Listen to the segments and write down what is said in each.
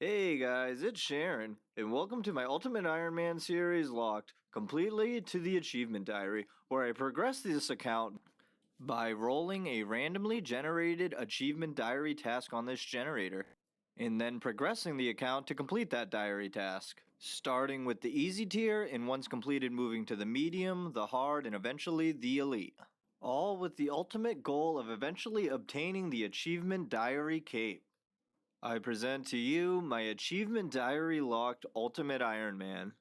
Hey guys, it's Sharon, and welcome to my Ultimate Ironman series locked completely to the Achievement Diary, where I progress this account by rolling a randomly generated Achievement Diary task on this generator, and then progressing the account to complete that diary task. Starting with the easy tier, and once completed moving to the medium, the hard, and eventually the elite. All with the ultimate goal of eventually obtaining the Achievement Diary cape. I present to you my Achievement Diary locked Ultimate Ironman.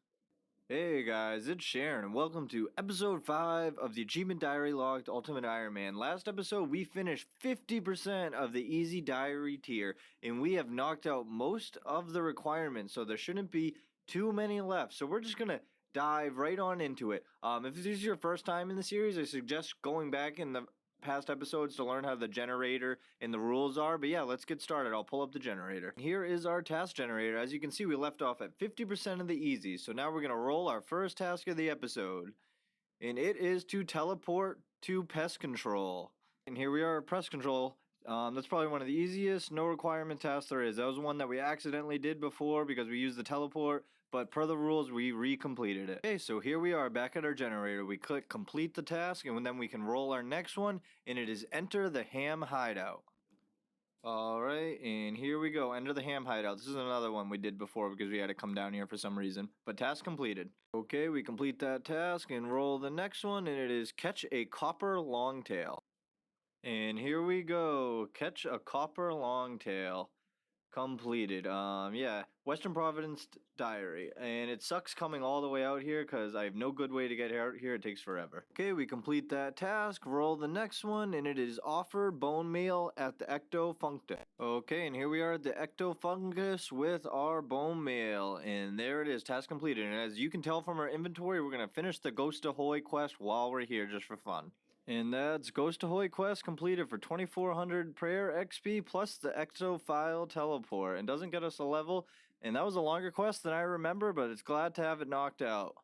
Hey guys, it's Sharon, and welcome to episode 5 of the Achievement Diary locked Ultimate Ironman. Last episode, we finished 50% of the easy diary tier, and we have knocked out most of the requirements, so there shouldn't be too many left. So we're just gonna dive right on into it. If this is your first time in the series, I suggest going back in the past episodes to learn how the generator and the rules are. But yeah, let's get started. I'll pull up the generator. Here is our task generator. As you can see, we left off at 50% of the easy. So now we're going to roll our first task of the episode. And it is to teleport to pest control. And here we are at pest control. That's probably one of the easiest no requirement tasks there is. That was one that we accidentally did before because we used the teleport, but per the rules we recompleted it. Okay, so here we are back at our generator. We click complete the task, and then we can roll our next one, and it is enter the ham hideout. Alright, and here we go. Enter the ham hideout. This is another one we did before because we had to come down here for some reason. But task completed. Okay, we complete that task and roll the next one, and it is catch a copper longtail. And here we go. Catch a copper longtail. Completed. Yeah. Western Providence Diary. And it sucks coming all the way out here because I have no good way to get out here. It takes forever. Okay, we complete that task. Roll the next one, and it is offer bone meal at the Ectofunctus. Okay, and here we are at the Ectofunctus with our bone meal. And there it is. Task completed. And as you can tell from our inventory, we're going to finish the Ghost Ahoy quest while we're here just for fun. And that's Ghost Ahoy quest completed for 2400 prayer XP plus the Exophile teleport. And doesn't get us a level. And that was a longer quest than I remember, but it's glad to have it knocked out.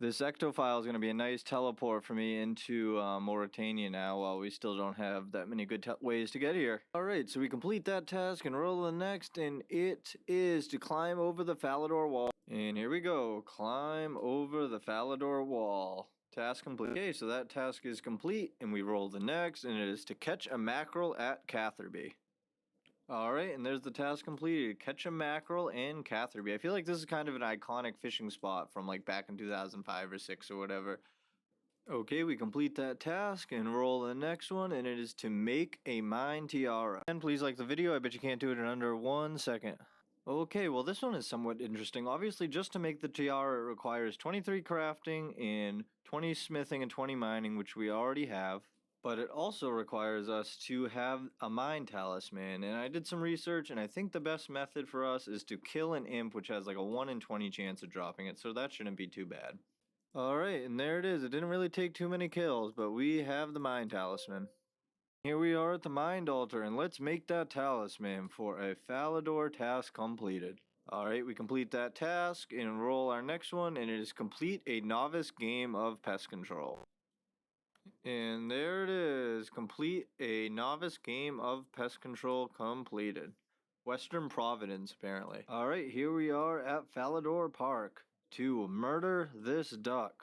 This Ectophile is going to be a nice teleport for me into Morytania now, while we still don't have that many good ways to get here. Alright, so we complete that task and roll the next, and it is to climb over the Falador wall. And here we go, climb over the Falador wall. Task complete. Okay, so that task is complete, and we roll the next, and it is to catch a mackerel at Catherby. Alright, and there's the task completed. Catch a mackerel in Catherby. I feel like this is kind of an iconic fishing spot from like back in 2005 or 6 or whatever. Okay, we complete that task and roll the next one, and it is to make a mine tiara. And please like the video. I bet you can't do it in under 1 second. Okay, well this one is somewhat interesting. Obviously, just to make the tiara, it requires 23 crafting and 20 smithing and 20 mining, which we already have. But it also requires us to have a mine talisman, and I did some research, and I think the best method for us is to kill an imp, which has like a 1 in 20 chance of dropping it, so that shouldn't be too bad. Alright, and there it is. It didn't really take too many kills, but we have the mine talisman. Here we are at the mind altar, and let's make that talisman for a Falador task completed. Alright, we complete that task and roll our next one, and it is complete a novice game of pest control. And there it is, complete a novice game of pest control completed. Western Providence, apparently. Alright, here we are at Falador Park to murder this duck.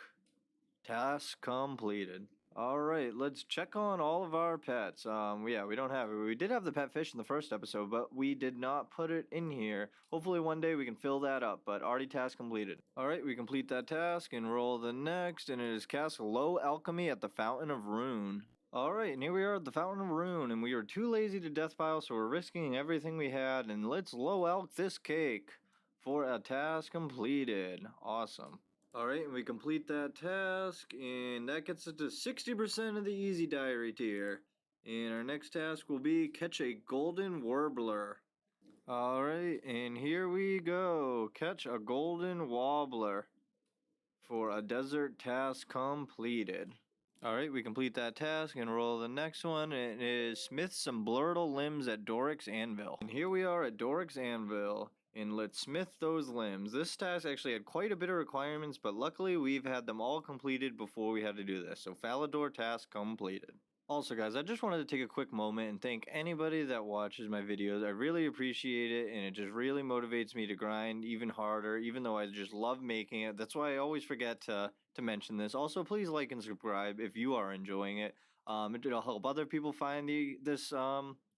Task completed. Alright, let's check on all of our pets. Yeah, we don't have it. We did have the pet fish in the first episode, but we did not put it in here. Hopefully one day we can fill that up, but already task completed. Alright, we complete that task and roll the next, and it is cast low alchemy at the Fountain of Rune. Alright, and here we are at the Fountain of Rune, and we are too lazy to death pile, so we're risking everything we had, and let's low alch this cake for a task completed. Awesome. Alright, and we complete that task, and that gets us to 60% of the easy diary tier. And our next task will be catch a golden warbler. Alright, and here we go. Catch a golden wobbler for a desert task completed. Alright, we complete that task and roll the next one. It is smith some blurtle limbs at Dorics Anvil. And here we are at Dorics Anvil. And let's smith those limbs. This task actually had quite a bit of requirements, but luckily we've had them all completed before we had to do this. So Falador task completed. Also, guys, I just wanted to take a quick moment and thank anybody that watches my videos. I really appreciate it, and it just really motivates me to grind even harder, even though I just love making it. That's why I always forget to mention this. Also, please like and subscribe if you are enjoying it. It'll help other people find this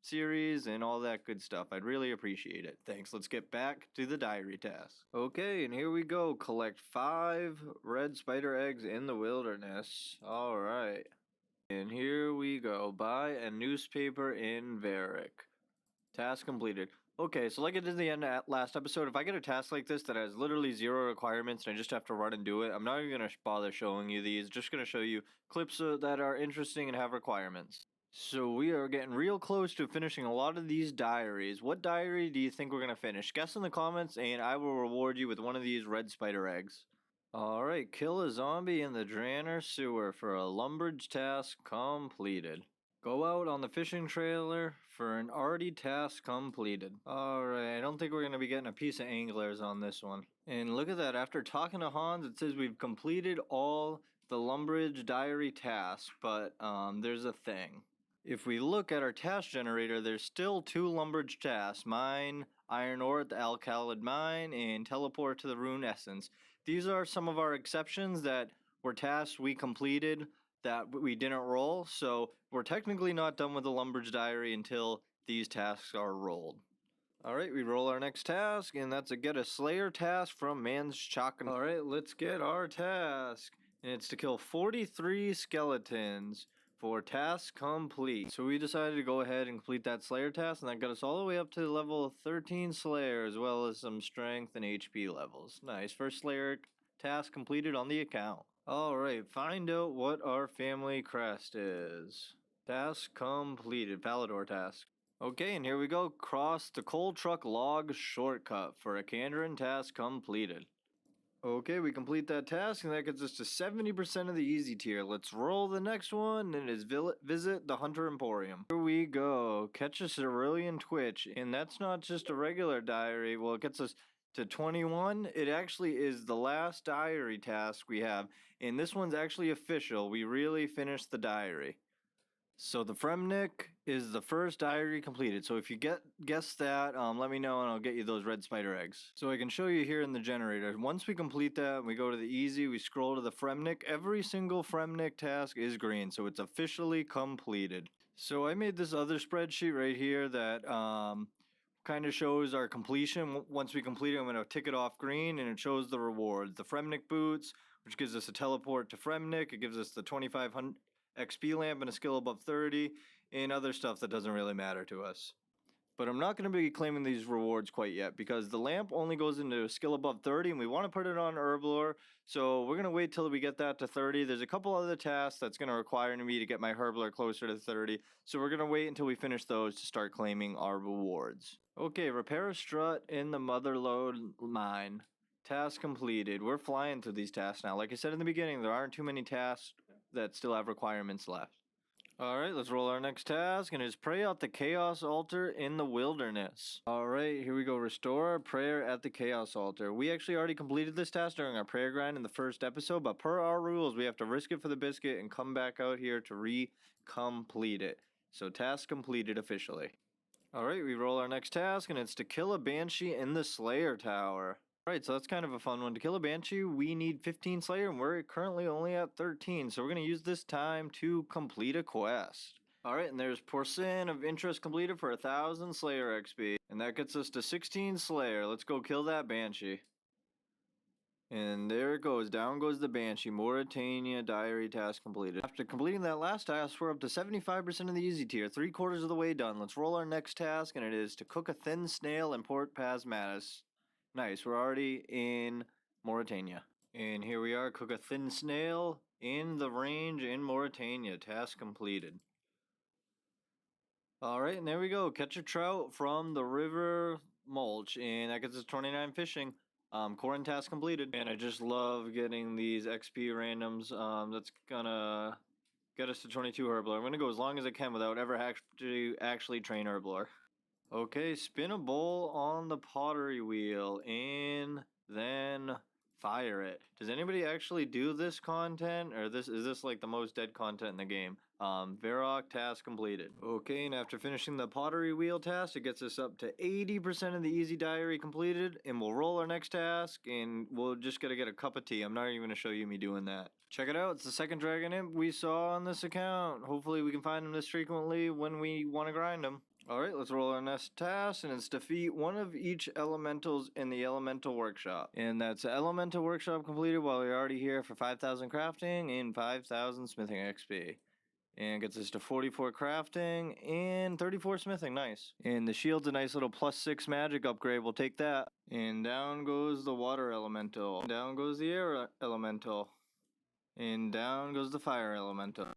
series and all that good stuff. I'd really appreciate it. Thanks. Let's get back to the diary task. Okay, and here we go. Collect 5 red spider eggs in the wilderness. All right. And here we go. Buy a newspaper in Varrock. Task completed. Okay, so like I did in the end last episode, if I get a task like this that has literally 0 requirements and I just have to run and do it, I'm not even going to bother showing you these. Just going to show you clips that are interesting and have requirements. So we are getting real close to finishing a lot of these diaries. What diary do you think we're going to finish? Guess in the comments and I will reward you with one of these red spider eggs. Alright, kill a zombie in the Drainer sewer for a Lumbridge task completed. Go out on the fishing trailer for an Arty task completed. Alright, I don't think we're going to be getting a piece of anglers on this one. And look at that, after talking to Hans, it says we've completed all the Lumbridge diary tasks, but there's a thing. If we look at our task generator, there's still 2 Lumbridge tasks, mine, iron ore at the Alcalid mine, and teleport to the Rune Essence. These are some of our exceptions that were tasks we completed that we didn't roll, so we're technically not done with the Lumbridge diary until these tasks are rolled. Alright, we roll our next task, and that's a get a Slayer task from Man's Chalk. Alright, let's get our task. And it's to kill 43 skeletons for task complete. So we decided to go ahead and complete that Slayer task, and that got us all the way up to level 13 Slayer, as well as some strength and HP levels. Nice, first Slayer task completed on the account. Alright, find out what our family crest is. Task completed, Falador task. Okay, and here we go, cross the coal truck log shortcut for a Kandarin task completed. Okay, we complete that task, and that gets us to 70% of the easy tier. Let's roll the next one, and it is visit the Hunter Emporium. Here we go. Catch a Cerulean Twitch, and that's not just a regular diary. Well, it gets us to 21. It actually is the last diary task we have, and this one's actually official. We really finished the diary. So the Fremnik is the first diary completed. So if you guess that, let me know and I'll get you those red spider eggs. So I can show you here in the generator. Once we complete that, we go to the easy, we scroll to the Fremnik. Every single Fremnik task is green, so it's officially completed. So I made this other spreadsheet right here that kind of shows our completion. Once we complete it, I'm going to tick it off green, and it shows the rewards. The Fremnik boots, which gives us a teleport to Fremnik. It gives us the 2500 XP lamp and a skill above 30, and other stuff that doesn't really matter to us. But I'm not going to be claiming these rewards quite yet, because the lamp only goes into a skill above 30, and we want to put it on Herblore, so we're going to wait till we get that to 30. There's a couple other tasks that's going to require me to get my Herblore closer to 30, so we're going to wait until we finish those to start claiming our rewards. Okay, repair a strut in the Motherload mine. Task completed. We're flying through these tasks now. Like I said in the beginning, there aren't too many tasks that still have requirements left. Alright, let's roll our next task, and it's pray at the Chaos Altar in the wilderness. Alright, here we go. Restore our prayer at the Chaos Altar. We actually already completed this task during our prayer grind in the first episode, but per our rules, we have to risk it for the biscuit and come back out here to re-complete it. So task completed officially. Alright, we roll our next task, and it's to kill a Banshee in the Slayer Tower. Alright, so that's kind of a fun one. To kill a Banshee, we need 15 Slayer, and we're currently only at 13, so we're going to use this time to complete a quest. Alright, and there's Porcine of Interest completed for 1000 Slayer XP, and that gets us to 16 Slayer. Let's go kill that Banshee. And there it goes, down goes the Banshee. Morytania diary task completed. After completing that last task, we're up to 75% of the easy tier, 3/4 of the way done. Let's roll our next task, and it is to cook a thin snail in Port Phasmatys. Nice, we're already in Morytania. And here we are, cook a thin snail in the range in Morytania. Task completed. Alright, and there we go. Catch a trout from the river mulch, and that gets us 29 fishing. Corin task completed. And I just love getting these XP randoms. That's gonna get us to 22 Herblore. I'm gonna go as long as I can without ever actually train Herblore. Okay, spin a bowl on the pottery wheel, and then fire it. Does anybody actually do this content, or is this like the most dead content in the game? Varrock task completed. Okay, and after finishing the pottery wheel task, it gets us up to 80% of the easy diary completed, and we'll roll our next task, and we'll just gotta get a cup of tea. I'm not even gonna show you me doing that. Check it out, it's the second dragon imp we saw on this account. Hopefully we can find him this frequently when we want to grind him. Alright, let's roll our next task, and it's defeat one of each elementals in the elemental workshop. And that's the elemental workshop completed while we're already here for 5,000 crafting and 5,000 smithing XP. And gets us to 44 crafting and 34 smithing, nice. And the shield's a nice little +6 magic upgrade, we'll take that. And down goes the water elemental. Down goes the air elemental. And down goes the fire elemental.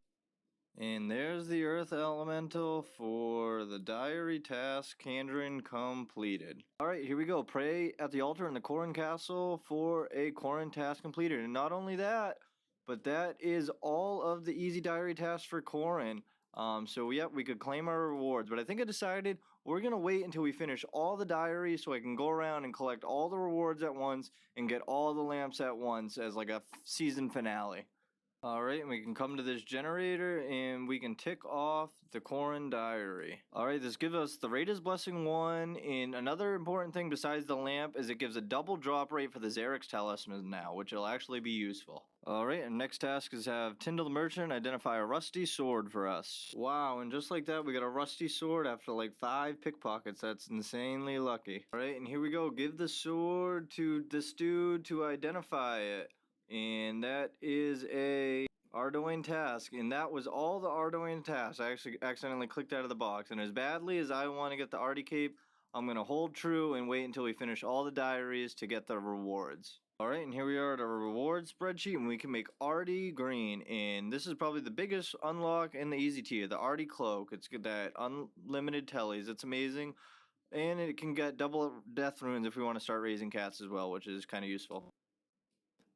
And there's the earth elemental for the diary task Kandarin completed. Alright, here we go. Pray at the altar in the Corin castle for a Corin task completed. And not only that, but that is all of the easy diary tasks for Corin. So yeah, we could claim our rewards. But I think I decided we're going to wait until we finish all the diaries so I can go around and collect all the rewards at once and get all the lamps at once as like a season finale. Alright, and we can come to this generator and we can tick off the Corin diary. Alright, this gives us the Raiders Blessing 1, and another important thing besides the lamp is it gives a double drop rate for the Xerix talisman now, which will actually be useful. Alright, and next task is have Tyndall the Merchant identify a rusty sword for us. Wow, and just like that we got a rusty sword after like 5 pickpockets. That's insanely lucky. Alright, and here we go. Give the sword to this dude to identify it. And that is a Ardoin task, and that was all the Ardoin tasks. I actually accidentally clicked out of the box, and as badly as I want to get the Artie cape, I'm going to hold true and wait until we finish all the diaries to get the rewards. Alright, and here we are at our reward spreadsheet, and we can make Artie green, and this is probably the biggest unlock in the easy tier, the Artie cloak. It's got that unlimited tellies, it's amazing, and it can get double death runes if we want to start raising cats as well, which is kind of useful.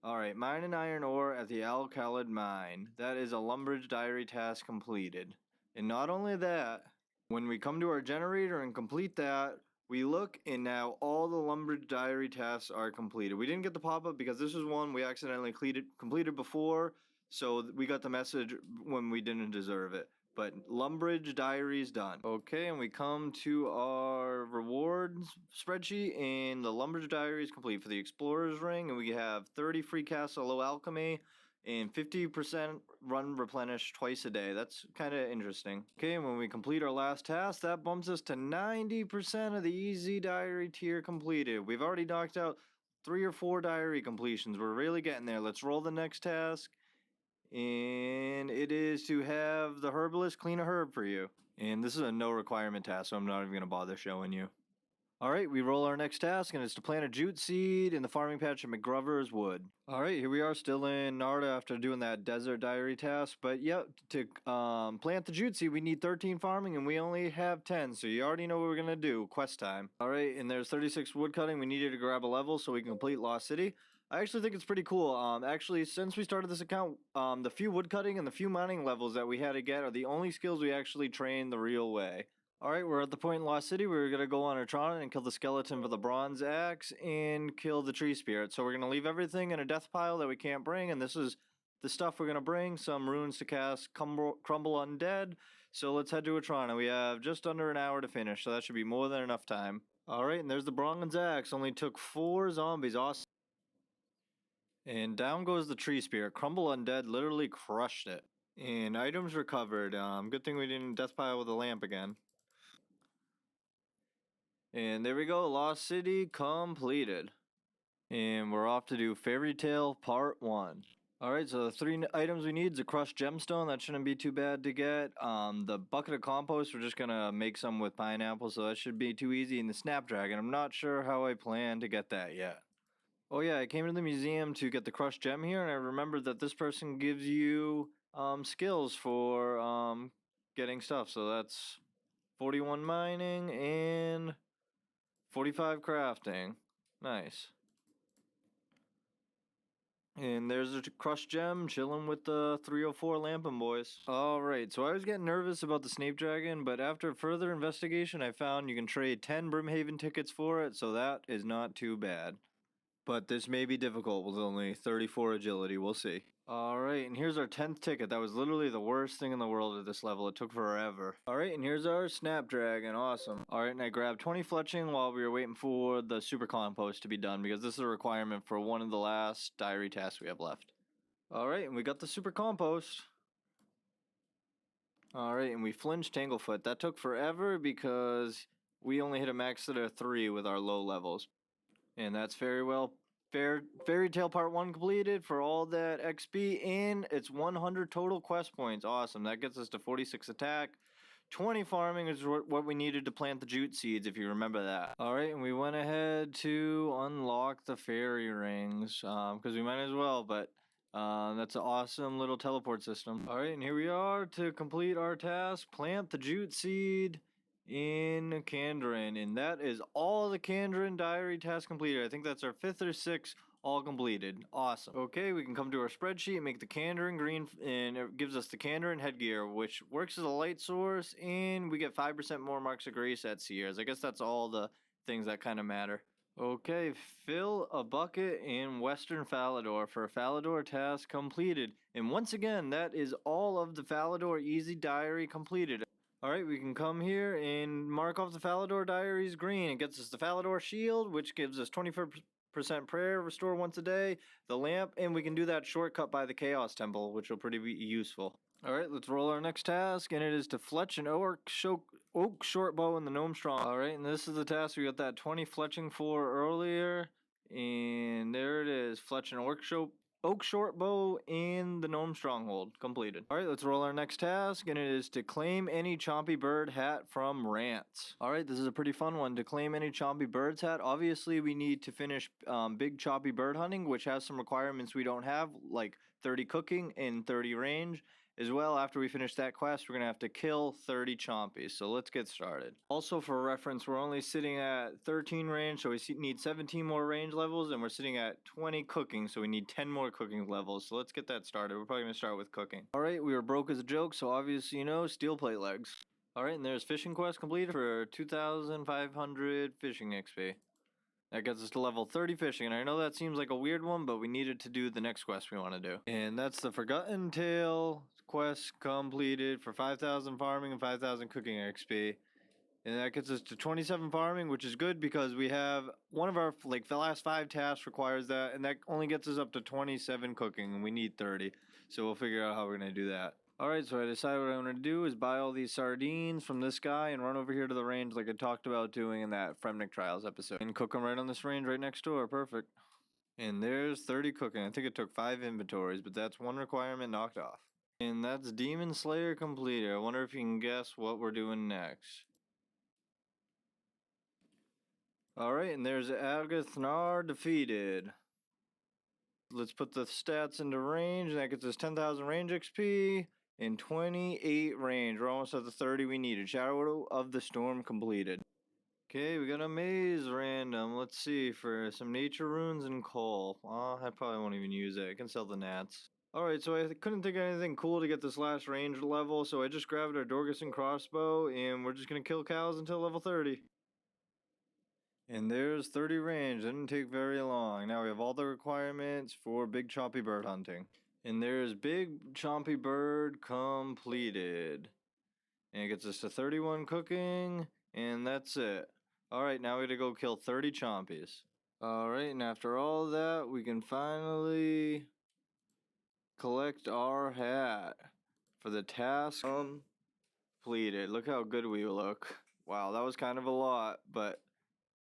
Alright, mine an iron ore at the Alcalid mine. That is a Lumbridge diary task completed. And not only that, when we come to our generator and complete that, we look and now all the Lumbridge diary tasks are completed. We didn't get the pop-up because this is one we accidentally completed before, so we got the message when we didn't deserve it. But Lumbridge diary's done. Okay, and we come to our rewards spreadsheet, and the Lumbridge diary is complete for the Explorer's Ring, and we have 30 free casts of low alchemy, and 50% run replenished twice a day. That's kind of interesting. Okay, and when we complete our last task, that bumps us to 90% of the easy diary tier completed. We've already knocked out 3 or 4 diary completions. We're really getting there. Let's roll the next task. And it is to have the herbalist clean a herb for you. And this is a no requirement task, so I'm not even going to bother showing you. Alright, we roll our next task, and it's to plant a jute seed in the farming patch at McGrover's Wood. Alright, here we are still in Narda after doing that desert diary task. But yeah, to plant the jute seed, we need 13 farming, and we only have 10. So you already know what we're going to do. Quest time. Alright, and there's 36 wood cutting. We needed to grab a level so we can complete Lost City. I actually think it's pretty cool. Actually, since we started this account, the few woodcutting and the few mining levels that we had to get are the only skills we actually train the real way. Alright, we're at the point in Lost City where we're going to go on Urtrana and kill the skeleton for the bronze axe and kill the tree spirit. So we're going to leave everything in a death pile that we can't bring, and this is the stuff we're going to bring. Some runes to cast Crumble Undead. So let's head to Urtrana. We have just under an hour to finish, so that should be more than enough time. Alright, and there's the bronze axe. Only took 4 zombies. Awesome. And down goes the tree spirit. Crumble Undead literally crushed it. And items recovered. Good thing we didn't death pile with a lamp again. And there we go. Lost City completed. And we're off to do Fairy Tale Part 1. Alright, so the 3 items we need is a crushed gemstone. That shouldn't be too bad to get. The bucket of compost, we're just going to make some with pineapple, so that should be too easy. And the snapdragon, I'm not sure how I plan to get that yet. Oh yeah, I came to the museum to get the crushed gem here, and I remembered that this person gives you skills for getting stuff. So that's 41 mining and 45 crafting. Nice. And there's a crushed gem chilling with the 304 Lampin' Boys. Alright, so I was getting nervous about the Snape Dragon, but after further investigation I found you can trade 10 Brimhaven tickets for it, so that is not too bad. But this may be difficult with only 34 agility. We'll see. Alright, and here's our 10th ticket. That was literally the worst thing in the world at this level. It took forever. Alright, and here's our Snapdragon. Awesome. Alright, and I grabbed 20 fletching while we were waiting for the super compost to be done, because this is a requirement for one of the last diary tasks we have left. Alright, and we got the super compost. Alright, and we flinched Tanglefoot. That took forever because we only hit a max at a 3 with our low levels. And that's very well. Fairy Tale Part 1 completed for all that XP, and it's 100 total quest points. Awesome. That gets us to 46 attack. 20 farming is what we needed to plant the jute seeds, if you remember that. Alright, and we went ahead to unlock the fairy rings, because we might as well, but that's an awesome little teleport system. Alright, and here we are to complete our task. Plant the jute seed in Kandarin, and that is all the Kandarin diary tasks completed. I think that's our 5th or 6th all completed. Awesome. Okay, we can come to our spreadsheet and make the Kandarin green, and it gives us the Kandarin headgear, which works as a light source, and we get 5% more marks of grace at Seers. I guess that's all the things that kind of matter. Okay, fill a bucket in Western Falador for a Falador task completed. And once again, that is all of the Falador Easy Diary completed. Alright, we can come here and mark off the Falador Diaries green. It gets us the Falador Shield, which gives us 24% prayer, restore once a day, the lamp, and we can do that shortcut by the Chaos Temple, which will pretty be useful. Alright, let's roll our next task, and it is to fletch an oak shortbow in the Gnome Strong. Alright, and this is the task we got that 20 fletching for earlier, and there it is, fletch an oak shortbow in the Gnome Stronghold. Completed. Alright, let's roll our next task, and it is to claim any Chompy Bird hat from Rants. Alright, this is a pretty fun one. To claim any Chompy Bird's hat, obviously we need to finish Big Choppy Bird Hunting, which has some requirements we don't have, like 30 cooking and 30 range. As well, after we finish that quest, we're going to have to kill 30 Chompies, so let's get started. Also, for reference, we're only sitting at 13 range, so we need 17 more range levels, and we're sitting at 20 cooking, so we need 10 more cooking levels, so let's get that started. We're probably going to start with cooking. Alright, we were broke as a joke, so obviously, you know, steel plate legs. Alright, and there's fishing quest completed for 2,500 fishing XP. That gets us to level 30 fishing, and I know that seems like a weird one, but we needed to do the next quest we want to do. And that's the Forgotten Tale quest completed for 5,000 farming and 5,000 cooking XP. And that gets us to 27 farming, which is good because we have one of our, like, the last 5 tasks requires that, and that only gets us up to 27 cooking, and we need 30. So we'll figure out how we're going to do that. Alright, so I decided what I'm going to do is buy all these sardines from this guy and run over here to the range like I talked about doing in that Fremnik Trials episode. And cook them right on this range right next door. Perfect. And there's 30 cooking. I think it took 5 inventories, but that's one requirement knocked off. And that's Demon Slayer completed. I wonder if you can guess what we're doing next. Alright, and there's Agathnar defeated. Let's put the stats into range, and that gets us 10,000 range XP and 28 range. We're almost at the 30 we needed. Shadow of the Storm completed. Okay, we got a maze random. Let's see, for some nature runes and coal. I probably won't even use it. I can sell the gnats. Alright, so I couldn't think of anything cool to get this last range level, so I just grabbed our Dorgison crossbow, and we're just going to kill cows until level 30. And there's 30 range. Didn't take very long. Now we have all the requirements for Big Chompy Bird hunting. And there's Big Chompy Bird completed. And it gets us to 31 cooking, and that's it. Alright, now we gotta go kill 30 Chompies. Alright, and after all that, we can finally collect our hat for the task completed. Look how good we look. Wow, that was kind of a lot, but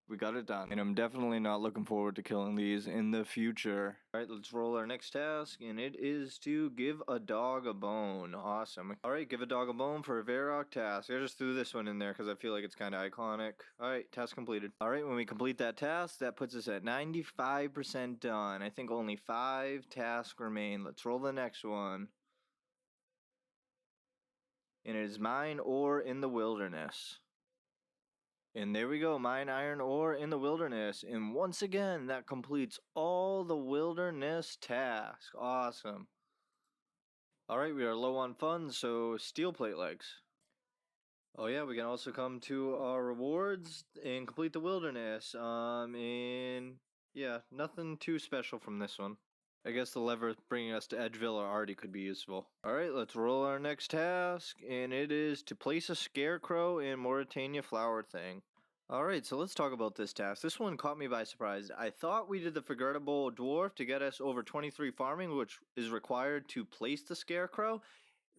we got it done. And I'm definitely not looking forward to killing these in the future. Alright, let's roll our next task, and it is to give a dog a bone. Awesome. Alright, give a dog a bone for a Varrock task. I just threw this one in there because I feel like it's kind of iconic. Alright, task completed. Alright, when we complete that task, that puts us at 95% done. I think only 5 tasks remain. Let's roll the next one. And it is mine ore in the wilderness. And there we go, mine iron ore in the wilderness. And once again, that completes all the wilderness tasks. Awesome. Alright, we are low on funds, so steel plate legs. Oh yeah, we can also come to our rewards and complete the wilderness. And yeah, yeah, nothing too special from this one. I guess the lever bringing us to Edgeville or Artie could be useful. Alright, let's roll our next task, and it is to place a scarecrow in Morytania flower thing. Alright, so let's talk about this task. This one caught me by surprise. I thought we did the forgettable dwarf to get us over 23 farming, which is required to place the scarecrow.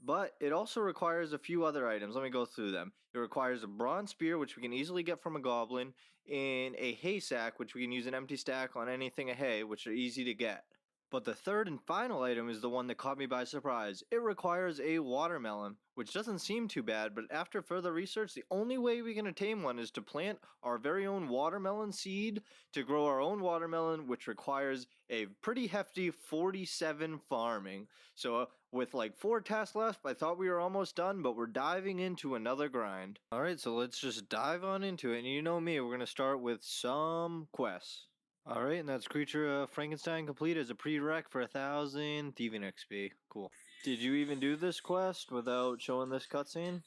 But it also requires a few other items. Let me go through them. It requires a bronze spear, which we can easily get from a goblin, and a hay sack, which we can use an empty stack on anything of hay, which are easy to get. But the third and final item is the one that caught me by surprise. It requires a watermelon, which doesn't seem too bad, but after further research, the only way we can attain one is to plant our very own watermelon seed to grow our own watermelon, which requires a pretty hefty 47 farming. So with like 4 tasks left, I thought we were almost done, but we're diving into another grind. Alright, so let's just dive on into it, and you know me, we're going to start with some quests. Alright, and that's Creature Frankenstein complete as a prereq for 1000 Thieving XP. Cool. Did you even do this quest without showing this cutscene?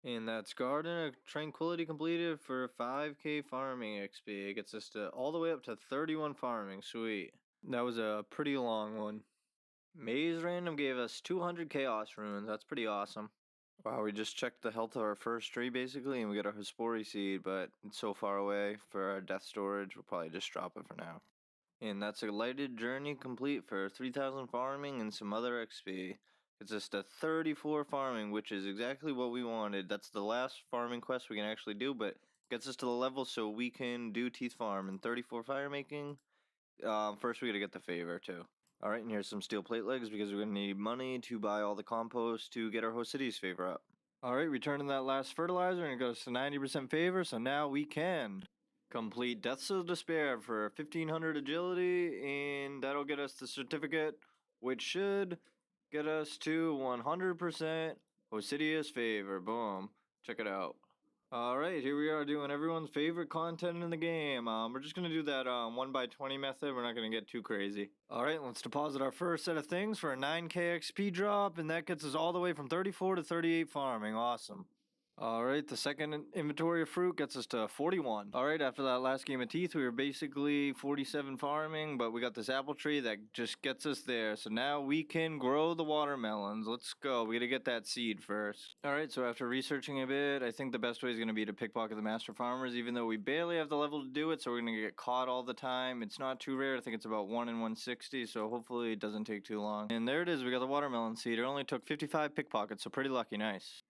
And that's Garden of Tranquility completed for 5k farming XP. It gets us to all the way up to 31 farming. Sweet. That was a pretty long one. Maze Random gave us 200 Chaos Runes. That's pretty awesome. Wow, we just checked the health of our first tree basically, and we got our Hespori seed, but it's so far away for our death storage, we'll probably just drop it for now. And that's a lighted journey complete for 3000 farming and some other XP. It's just a 34 farming, which is exactly what we wanted. That's the last farming quest we can actually do, but gets us to the level so we can do Teeth Farm and 34 fire making. First we gotta get the favor too. Alright, and here's some steel plate legs because we're going to need money to buy all the compost to get our host city's favor up. Alright, returning that last fertilizer and it goes to 90% favor, so now we can complete Deaths of Despair for 1500 agility, and that'll get us the certificate, which should get us to 100% Hosidious favor. Boom. Check it out. Alright, here we are doing everyone's favorite content in the game. We're just going to do that 1x20 method. We're not going to get too crazy. Alright, let's deposit our first set of things for a 9k XP drop, and that gets us all the way from 34 to 38 farming. Awesome. Alright, the second inventory of fruit gets us to 41. Alright, after that last game of teeth, we were basically 47 farming, but we got this apple tree that just gets us there. So now we can grow the watermelons. Let's go. We gotta get that seed first. Alright, so after researching a bit, I think the best way is gonna be to pickpocket the master farmers, even though we barely have the level to do it, so we're gonna get caught all the time. It's not too rare. I think it's about 1 in 160, so hopefully it doesn't take too long. And there it is. We got the watermelon seed. It only took 55 pickpockets, so pretty lucky. Nice.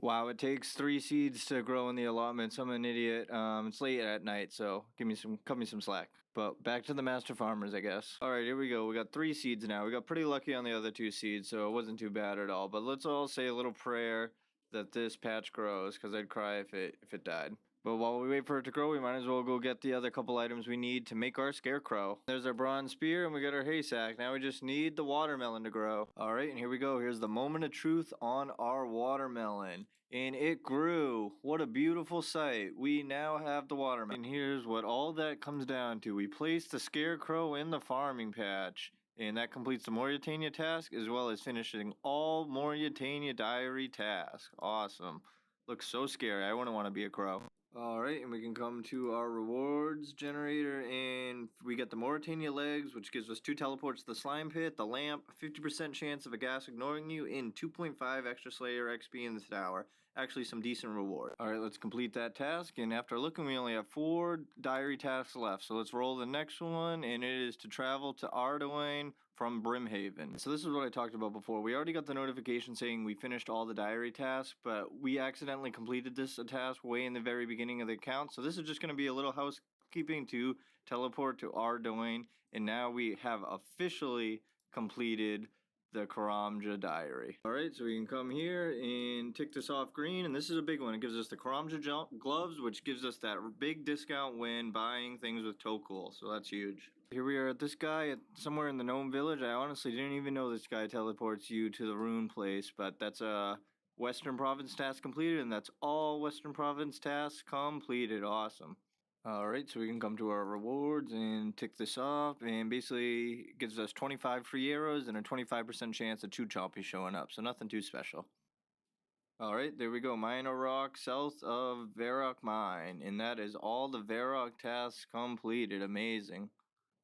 Wow, it takes 3 seeds to grow in the allotments. I'm an idiot. It's late at night, so cut me some slack. But back to the master farmers, I guess. All right, here we go. We got 3 seeds now. We got pretty lucky on the other 2 seeds, so it wasn't too bad at all. But let's all say a little prayer that this patch grows, because I'd cry if it died. But while we wait for it to grow, we might as well go get the other couple items we need to make our scarecrow. There's our bronze spear, and we got our hay sack. Now we just need the watermelon to grow. Alright, and here we go. Here's the moment of truth on our watermelon. And it grew. What a beautiful sight. We now have the watermelon. And here's what all that comes down to. We placed the scarecrow in the farming patch. And that completes the Morytania task, as well as finishing all Morytania diary tasks. Awesome. Looks so scary. I wouldn't want to be a crow. Alright, and we can come to our rewards generator, and we get the Morytania legs, which gives us 2 teleports to the slime pit, the lamp, 50% chance of a gas ignoring you, and 2.5 extra Slayer XP in the tower. Actually, some decent reward. Alright, let's complete that task, and after looking, we only have 4 diary tasks left, so let's roll the next one, and it is to travel to Ardoin from Brimhaven. So this is what I talked about before. We already got the notification saying we finished all the diary tasks, but we accidentally completed this task way in the very beginning of the account. So this is just going to be a little housekeeping to teleport to Ardoin, and now we have officially completed the Karamja diary. Alright, so we can come here and tick this off green, and this is a big one. It gives us the Karamja gloves, which gives us that big discount when buying things with Tokul, so that's huge. Here we are at this guy somewhere in the Gnome Village. I honestly didn't even know this guy teleports you to the rune place, but that's a Western Province task completed, and that's all Western Province tasks completed. Awesome. Alright, so we can come to our rewards and tick this off, and basically it gives us 25 free arrows and a 25% chance of 2 chompies showing up, so nothing too special. Alright, there we go. Minor Rock south of Varrock Mine. And that is all the Varrock tasks completed. Amazing.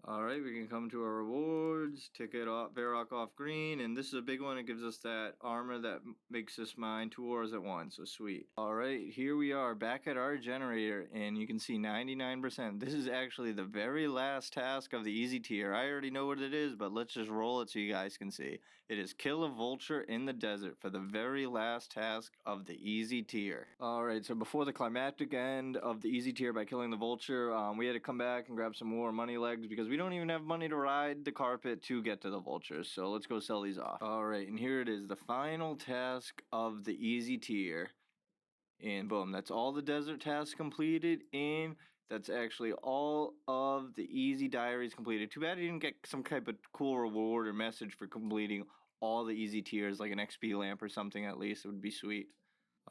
Alright, we can come to our rewards, ticket off, Varrock off green, and this is a big one. It gives us that armor that makes us mine 2 ores at once, so sweet. Alright, here we are back at our generator, and you can see 99%. This is actually the very last task of the easy tier. I already know what it is, but let's just roll it so you guys can see. It is kill a vulture in the desert for the very last task of the easy tier. Alright, so before the climactic end of the easy tier by killing the vulture, we had to come back and grab some more money legs because we don't even have money to ride the carpet to get to the vultures. So let's go sell these off. Alright, and here it is, the final task of the easy tier. And boom, that's all the desert tasks completed, and that's actually all of the easy diaries completed. Too bad I didn't get some type of cool reward or message for completing all the easy tiers, like an XP lamp or something at least. It would be sweet.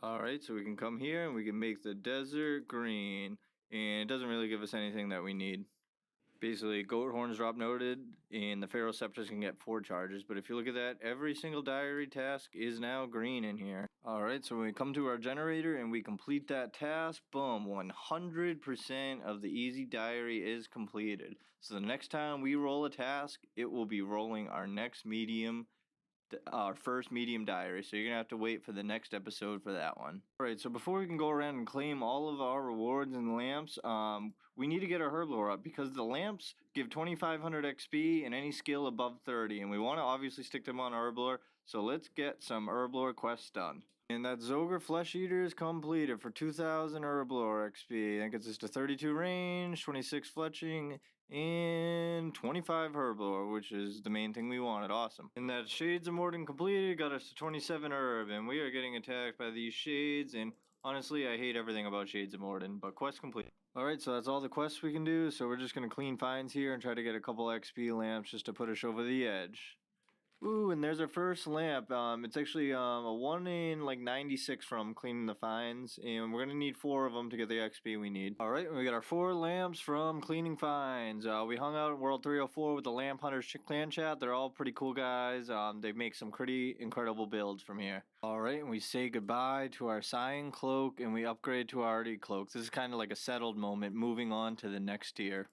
Alright, so we can come here and we can make the desert green, and it doesn't really give us anything that we need. Basically, goat horns drop noted, and the Ferroceptors can get 4 charges. But if you look at that, every single diary task is now green in here. Alright, so when we come to our generator and we complete that task, boom, 100% of the easy diary is completed. So the next time we roll a task, it will be rolling our next medium, our first medium diary. So you're gonna have to wait for the next episode for that one. Alright, so before we can go around and claim all of our rewards and lamps, we need to get our herblore up because the lamps give 2500 XP and any skill above 30, and we want to obviously stick them on herblore. So let's get some herblore quests done. And that Zogre Flesh Eater is completed for 2000 herblore XP. That gets us to 32 range, 26 fletching, and 25 herblore, which is the main thing we wanted. Awesome. And that Shades of Morden completed got us to 27 herb, and we are getting attacked by these shades, and honestly I hate everything about Shades of Morden, but quest complete. Alright, so that's all the quests we can do, so we're just going to clean finds here and try to get a couple XP lamps just to put us over the edge. Ooh, and there's our first lamp. It's actually a 1 in like 96 from cleaning the finds, and we're gonna need 4 of them to get the XP we need. Alright, we got our 4 lamps from cleaning finds. We hung out in World 304 with the Lamp Hunters clan chat. They're all pretty cool guys. They make some pretty incredible builds from here. Alright, and we say goodbye to our Cyan Cloak, and we upgrade to our Arctic Cloak. This is kind of like a settled moment, moving on to the next tier.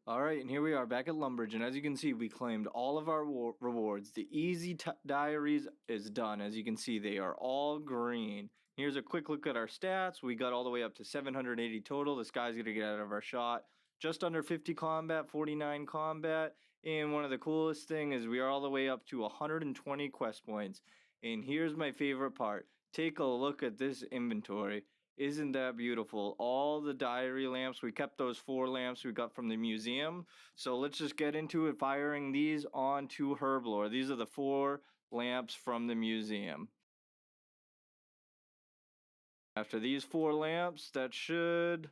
Alright, and here we are back at Lumbridge, and as you can see, we claimed all of our rewards. The easy diaries is done. As you can see, they are all green. Here's a quick look at our stats. We got all the way up to 780 total. This guy's going to get out of our shot. Just under 50 combat, 49 combat, and one of the coolest thing is we are all the way up to 120 quest points. And here's my favorite part. Take a look at this inventory. Isn't that beautiful? All the diary lamps, we kept those 4 lamps we got from the museum. So let's just get into it, firing these onto herblore. These are the 4 lamps from the museum. After these 4 lamps, that should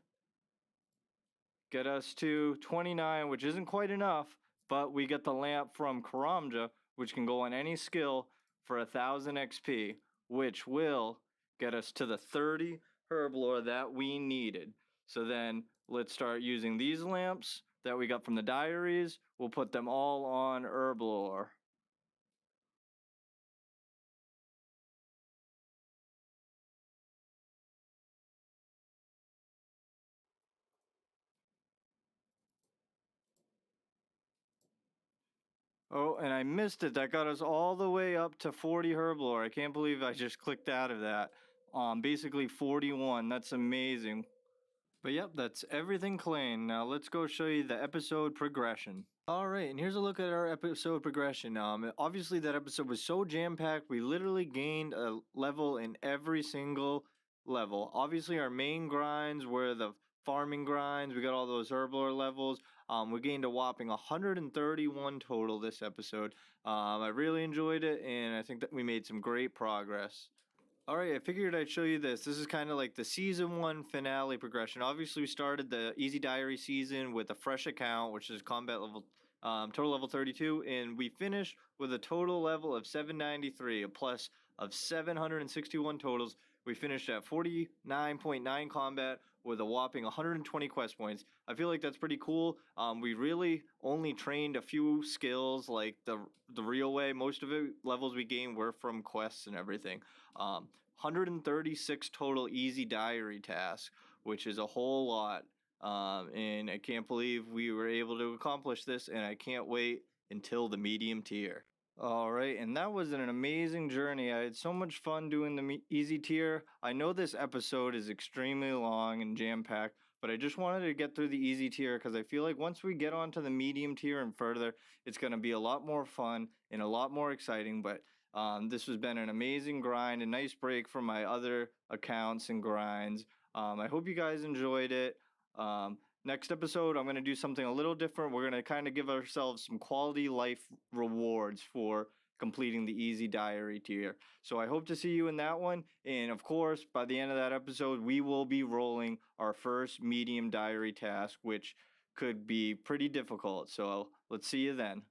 get us to 29, which isn't quite enough, but we get the lamp from Karamja, which can go on any skill for 1000 XP, which will get us to the 30 herblore that we needed. So then let's start using these lamps that we got from the diaries. We'll put them all on herblore. Oh, and I missed it. That got us all the way up to 40 herblore. I can't believe I just clicked out of that. Basically 41. That's amazing. But yep, that's everything claimed. Now let's go show you the episode progression. Alright, and here's a look at our episode progression. Obviously that episode was so jam-packed, we literally gained a level in every single level. Obviously our main grinds were the farming grinds, we got all those herblore levels. We gained a whopping 131 total this episode. I really enjoyed it, and I think that we made some great progress. Alright, I figured I'd show you this. This is kind of like the Season 1 finale progression. Obviously, we started the Easy Diary season with a fresh account, which is combat level, total level 32, and we finished with a total level of 793, a plus of 761 totals. We finished at 49.9 combat with a whopping 120 quest points. I feel like that's pretty cool. We really only trained a few skills like the real way. Most of it levels we gained were from quests and everything. 136 total easy diary tasks, which is a whole lot. And I can't believe we were able to accomplish this, and I can't wait until the medium tier. All right, and that was an amazing journey. I had so much fun doing the easy tier. I know this episode is extremely long and jam-packed, but I just wanted to get through the easy tier because I feel like once we get onto the medium tier and further, it's going to be a lot more fun and a lot more exciting. But this has been an amazing grind, a nice break from my other accounts and grinds. I hope you guys enjoyed it. Next episode, I'm going to do something a little different. We're going to kind of give ourselves some quality life rewards for completing the easy diary tier. So I hope to see you in that one. And of course, by the end of that episode, we will be rolling our first medium diary task, which could be pretty difficult. So let's see you then.